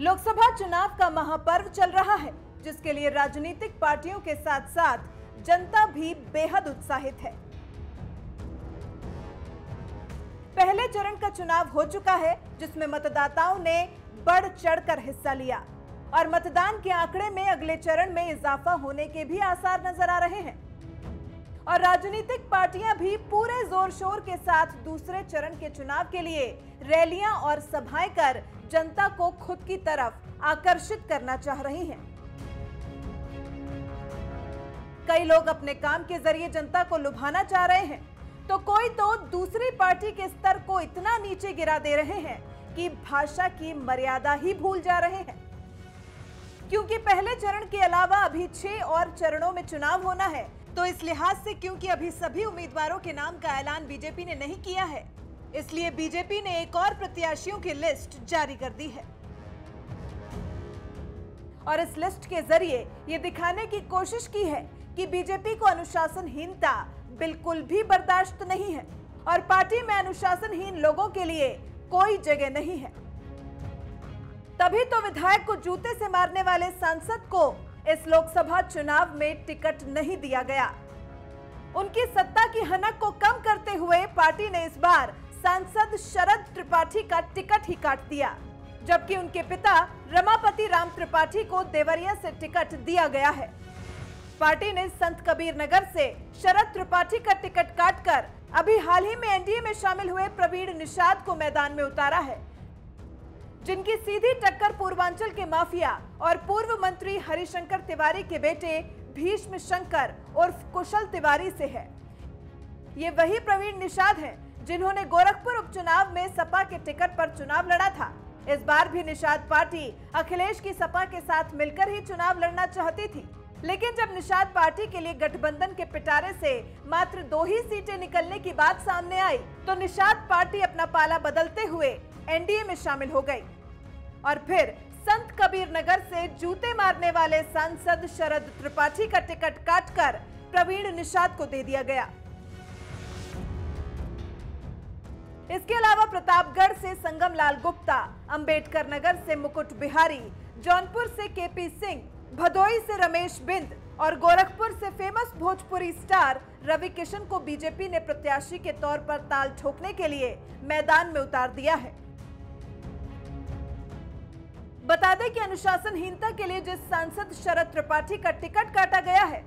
लोकसभा चुनाव का महापर्व चल रहा है, जिसके लिए राजनीतिक पार्टियों के साथ साथ जनता भी बेहद उत्साहित है। पहले चरण का चुनाव हो चुका है, जिसमें मतदाताओं ने बढ़ चढ़कर हिस्सा लिया और मतदान के आंकड़े में अगले चरण में इजाफा होने के भी आसार नजर आ रहे हैं। और राजनीतिक पार्टियां भी पूरे जोर शोर के साथ दूसरे चरण के चुनाव के लिए रैलियां और सभाएं कर जनता को खुद की तरफ आकर्षित करना चाह रही हैं। कई लोग अपने काम के जरिए जनता को लुभाना चाह रहे हैं, तो कोई तो दूसरी पार्टी के स्तर को इतना नीचे गिरा दे रहे हैं कि भाषा की मर्यादा ही भूल जा रहे हैं। क्योंकि पहले चरण के अलावा अभी 6 और चरणों में चुनाव होना है, तो इस लिहाज से क्योंकि अभी सभी उम्मीदवारों के नाम का ऐलान बीजेपी ने नहीं किया है, इसलिए बीजेपी ने एक और प्रत्याशियों की लिस्ट जारी कर दी है। और इस लिस्ट के जरिए ये दिखाने की कोशिश की है कि बीजेपी को अनुशासनहीनता बिल्कुल भी बर्दाश्त नहीं है और पार्टी में अनुशासनहीन लोगों के लिए कोई जगह नहीं है। तभी तो विधायक को जूते से मारने वाले सांसद को इस लोकसभा चुनाव में टिकट नहीं दिया गया। उनकी सत्ता की हनक को कम करते हुए पार्टी ने इस बार सांसद शरद त्रिपाठी का टिकट ही काट दिया, जबकि उनके पिता रमापति राम त्रिपाठी को देवरिया से टिकट दिया गया है। पार्टी ने संत कबीर नगर से शरद त्रिपाठी का टिकट काटकर अभी हाल ही में एनडीए में शामिल हुए प्रवीण निषाद को मैदान में उतारा है, जिनकी सीधी टक्कर पूर्वांचल के माफिया और पूर्व मंत्री हरिशंकर तिवारी के बेटे भीष्म शंकर उर्फ कुशल तिवारी से है। ये वही प्रवीण निषाद हैं जिन्होंने गोरखपुर उपचुनाव में सपा के टिकट पर चुनाव लड़ा था। इस बार भी निषाद पार्टी अखिलेश की सपा के साथ मिलकर ही चुनाव लड़ना चाहती थी, लेकिन जब निषाद पार्टी के लिए गठबंधन के पिटारे से मात्र 2 ही सीटें निकलने की बात सामने आई, तो निषाद पार्टी अपना पाला बदलते हुए एनडीए में शामिल हो गई और फिर संत कबीर नगर से जूते मारने वाले सांसद शरद त्रिपाठी का टिकट काटकर प्रवीण निषाद को दे दिया गया। इसके अलावा प्रतापगढ़ से संगम लाल गुप्ता, अंबेडकर नगर से मुकुट बिहारी, जौनपुर से केपी सिंह, भदोई से रमेश बिंद और गोरखपुर से फेमस भोजपुरी स्टार रवि किशन को बीजेपी ने प्रत्याशी के तौर पर ताल ठोकने के लिए मैदान में उतार दिया है। बता दें कि अनुशासनहीनता के लिए जिस सांसद शरद त्रिपाठी का टिकट काटा गया है,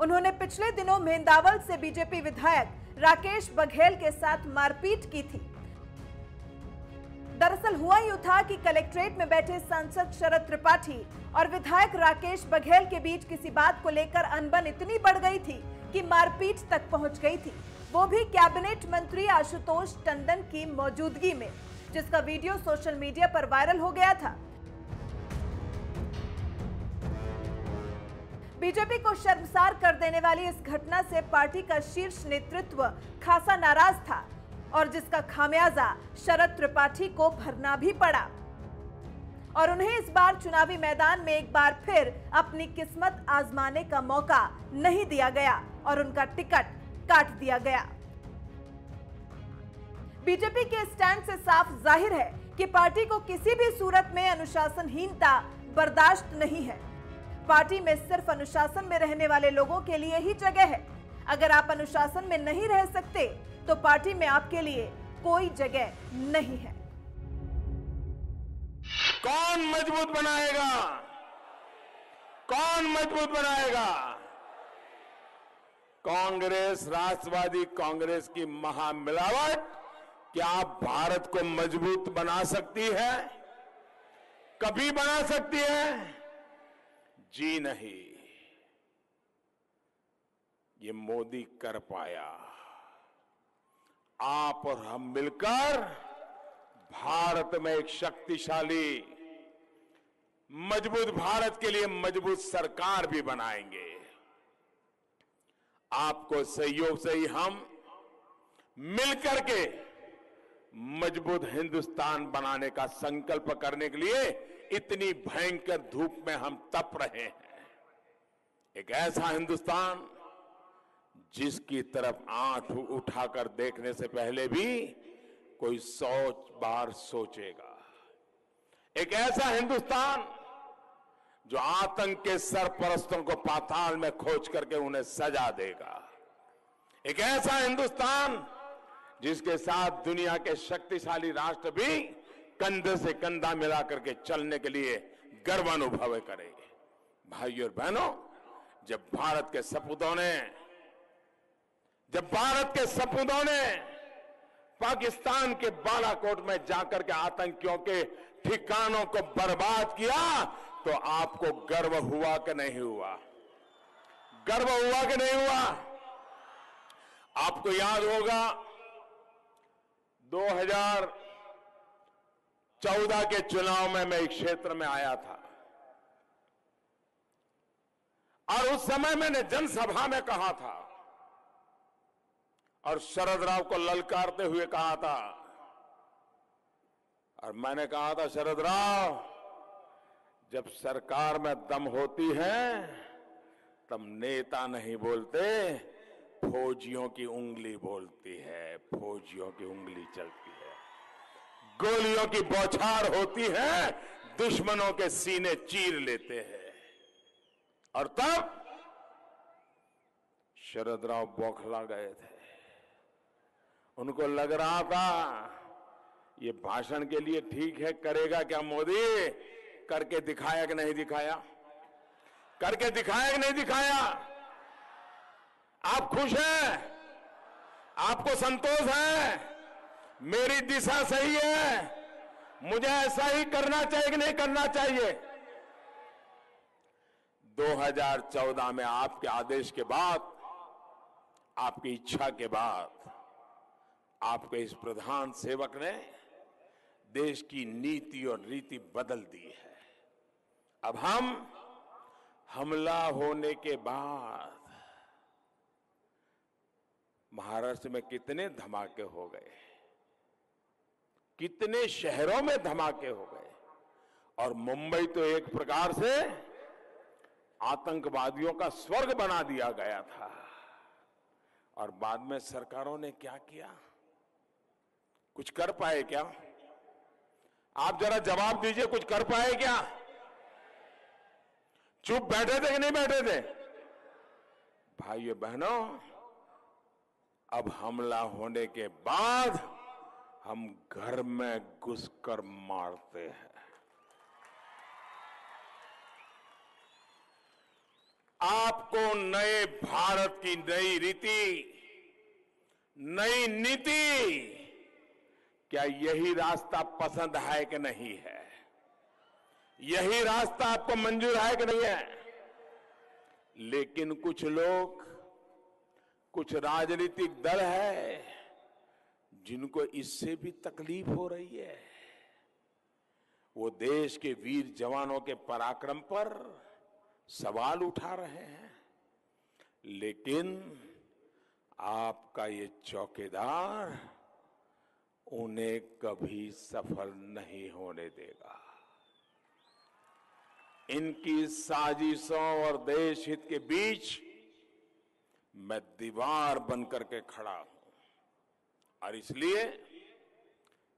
उन्होंने पिछले दिनों मेंदावल से बीजेपी विधायक राकेश बघेल के साथ मारपीट की थी। दरअसल हुआ यूं था कि कलेक्ट्रेट में बैठे सांसद शरद त्रिपाठी और विधायक राकेश बघेल के बीच किसी बात को लेकर अनबन इतनी बढ़ गई थी कि मारपीट तक पहुंच गई थी, वो भी कैबिनेट मंत्री आशुतोष टंडन की मौजूदगी में, जिसका वीडियो सोशल मीडिया पर वायरल हो गया था। बीजेपी को शर्मसार कर देने वाली इस घटना से पार्टी का शीर्ष नेतृत्व खासा नाराज था और जिसका खामियाजा शरद त्रिपाठी को भरना भी पड़ा और उन्हें इस बार चुनावी मैदान में एक बार फिर अपनी किस्मत आजमाने का मौका नहीं दिया गया और उनका टिकट काट दिया गया। बीजेपी के स्टैंड से साफ जाहिर है कि पार्टी को किसी भी सूरत में अनुशासनहीनता बर्दाश्त नहीं है। पार्टी में सिर्फ अनुशासन में रहने वाले लोगों के लिए ही जगह है। अगर आप अनुशासन में नहीं रह सकते तो पार्टी में आपके लिए कोई जगह नहीं है। कौन मजबूत बनाएगा? कौन मजबूत बनाएगा? कांग्रेस, राष्ट्रवादी कांग्रेस की महामिलावट क्या भारत को मजबूत बना सकती है? कभी बना सकती है? जी नहीं। ये मोदी कर पाया। आप और हम मिलकर भारत में एक शक्तिशाली मजबूत भारत के लिए मजबूत सरकार भी बनाएंगे। आपको सहयोग से ही हम मिलकर के मजबूत हिंदुस्तान बनाने का संकल्प करने के लिए इतनी भयंकर धूप में हम तप रहे हैं। एक ऐसा हिंदुस्तान जिसकी तरफ आंख उठाकर देखने से पहले भी कोई 100 बार सोचेगा। एक ऐसा हिंदुस्तान जो आतंक के सरपरस्तों को पाताल में खोज करके उन्हें सजा देगा। एक ऐसा हिंदुस्तान जिसके साथ दुनिया के शक्तिशाली राष्ट्र भी कंधे से कंधा मिला करके चलने के लिए गर्व अनुभव करेंगे। भाइयों और बहनों, जब भारत के सपूतों ने पाकिस्तान के बालाकोट में जाकर के आतंकियों के ठिकानों को बर्बाद किया तो आपको गर्व हुआ कि नहीं हुआ? गर्व हुआ कि नहीं हुआ? आपको याद होगा 2014 के चुनाव में मैं एक क्षेत्र में आया था और उस समय मैंने जनसभा में कहा था और शरद राव को ललकारते हुए कहा था, और मैंने कहा था, शरद राव, जब सरकार में दम होती है तब नेता नहीं बोलते, फौजियों की उंगली बोलती है, फौजियों की उंगली चलती है। गोलियों की बौछार होती है, दुश्मनों के सीने चीर लेते हैं। और तब शरद राव बौखला गए थे। उनको लग रहा था ये भाषण के लिए ठीक है, करेगा क्या मोदी? करके दिखाया कि नहीं दिखाया? करके दिखाया कि नहीं दिखाया? आप खुश हैं? आपको संतोष है? मेरी दिशा सही है? मुझे ऐसा ही करना चाहिए कि नहीं करना चाहिए? 2014 में आपके आदेश के बाद, आपकी इच्छा के बाद, आपके इस प्रधान सेवक ने देश की नीति और रीति बदल दी है। अब हम हमला होने के बाद महाराष्ट्र में कितने धमाके हो गए, कितने शहरों में धमाके हो गए, और मुंबई तो एक प्रकार से आतंकवादियों का स्वर्ग बना दिया गया था। और बाद में सरकारों ने क्या किया? कुछ कर पाए क्या? आप जरा जवाब दीजिए, कुछ कर पाए क्या? चुप बैठे थे कि नहीं बैठे थे? भाइयों बहनों, अब हमला होने के बाद हम घर में घुसकर मारते हैं। आपको नए भारत की नई रीति, नई नीति, क्या यही रास्ता पसंद है कि नहीं है? यही रास्ता आपको मंजूर है कि नहीं है? लेकिन कुछ लोग, कुछ राजनीतिक दल है जिनको इससे भी तकलीफ हो रही है। वो देश के वीर जवानों के पराक्रम पर सवाल उठा रहे हैं, लेकिन आपका ये चौकीदार उन्हें कभी सफल नहीं होने देगा। इनकी साजिशों और देश हित के बीच मैं दीवार बनकर के खड़ा हूं, और इसलिए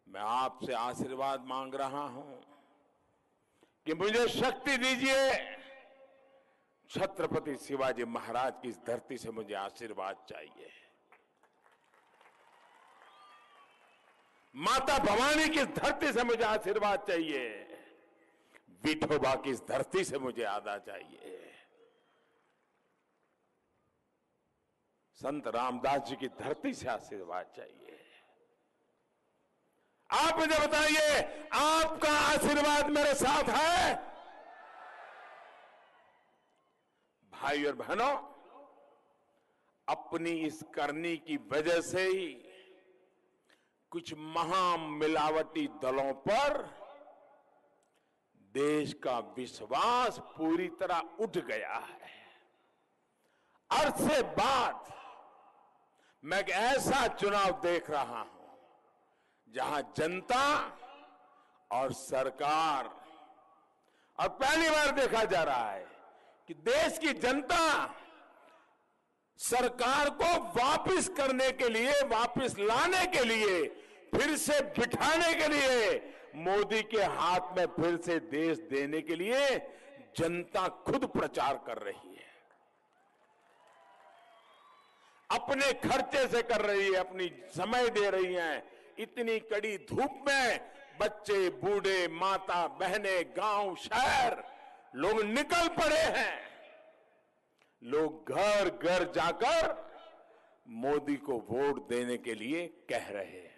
मैं आपसे आशीर्वाद मांग रहा हूं कि मुझे शक्ति दीजिए। छत्रपति शिवाजी महाराज की इस धरती से मुझे आशीर्वाद चाहिए, माता भवानी की इस धरती से मुझे आशीर्वाद चाहिए, विठोबा की इस धरती से मुझे आदर चाहिए, संत रामदास जी की धरती से आशीर्वाद चाहिए। आप मुझे बताइए, आपका आशीर्वाद मेरे साथ है? भाई और बहनों, अपनी इस करनी की वजह से ही कुछ महामिलावटी दलों पर देश का विश्वास पूरी तरह उठ गया है। अरसे बाद मैं एक ऐसा चुनाव देख रहा हूं जहां जनता और सरकार, और पहली बार देखा जा रहा है कि देश की जनता सरकार को वापस करने के लिए, वापस लाने के लिए फिर से बिठाने के लिए, मोदी के हाथ में फिर से देश देने के लिए जनता खुद प्रचार कर रही है, अपने खर्चे से कर रही है, अपनी समय दे रही है। इतनी कड़ी धूप में बच्चे, बूढ़े, माता, बहनें, गांव, शहर लोग निकल पड़े हैं। लोग घर घर जाकर मोदी को वोट देने के लिए कह रहे हैं।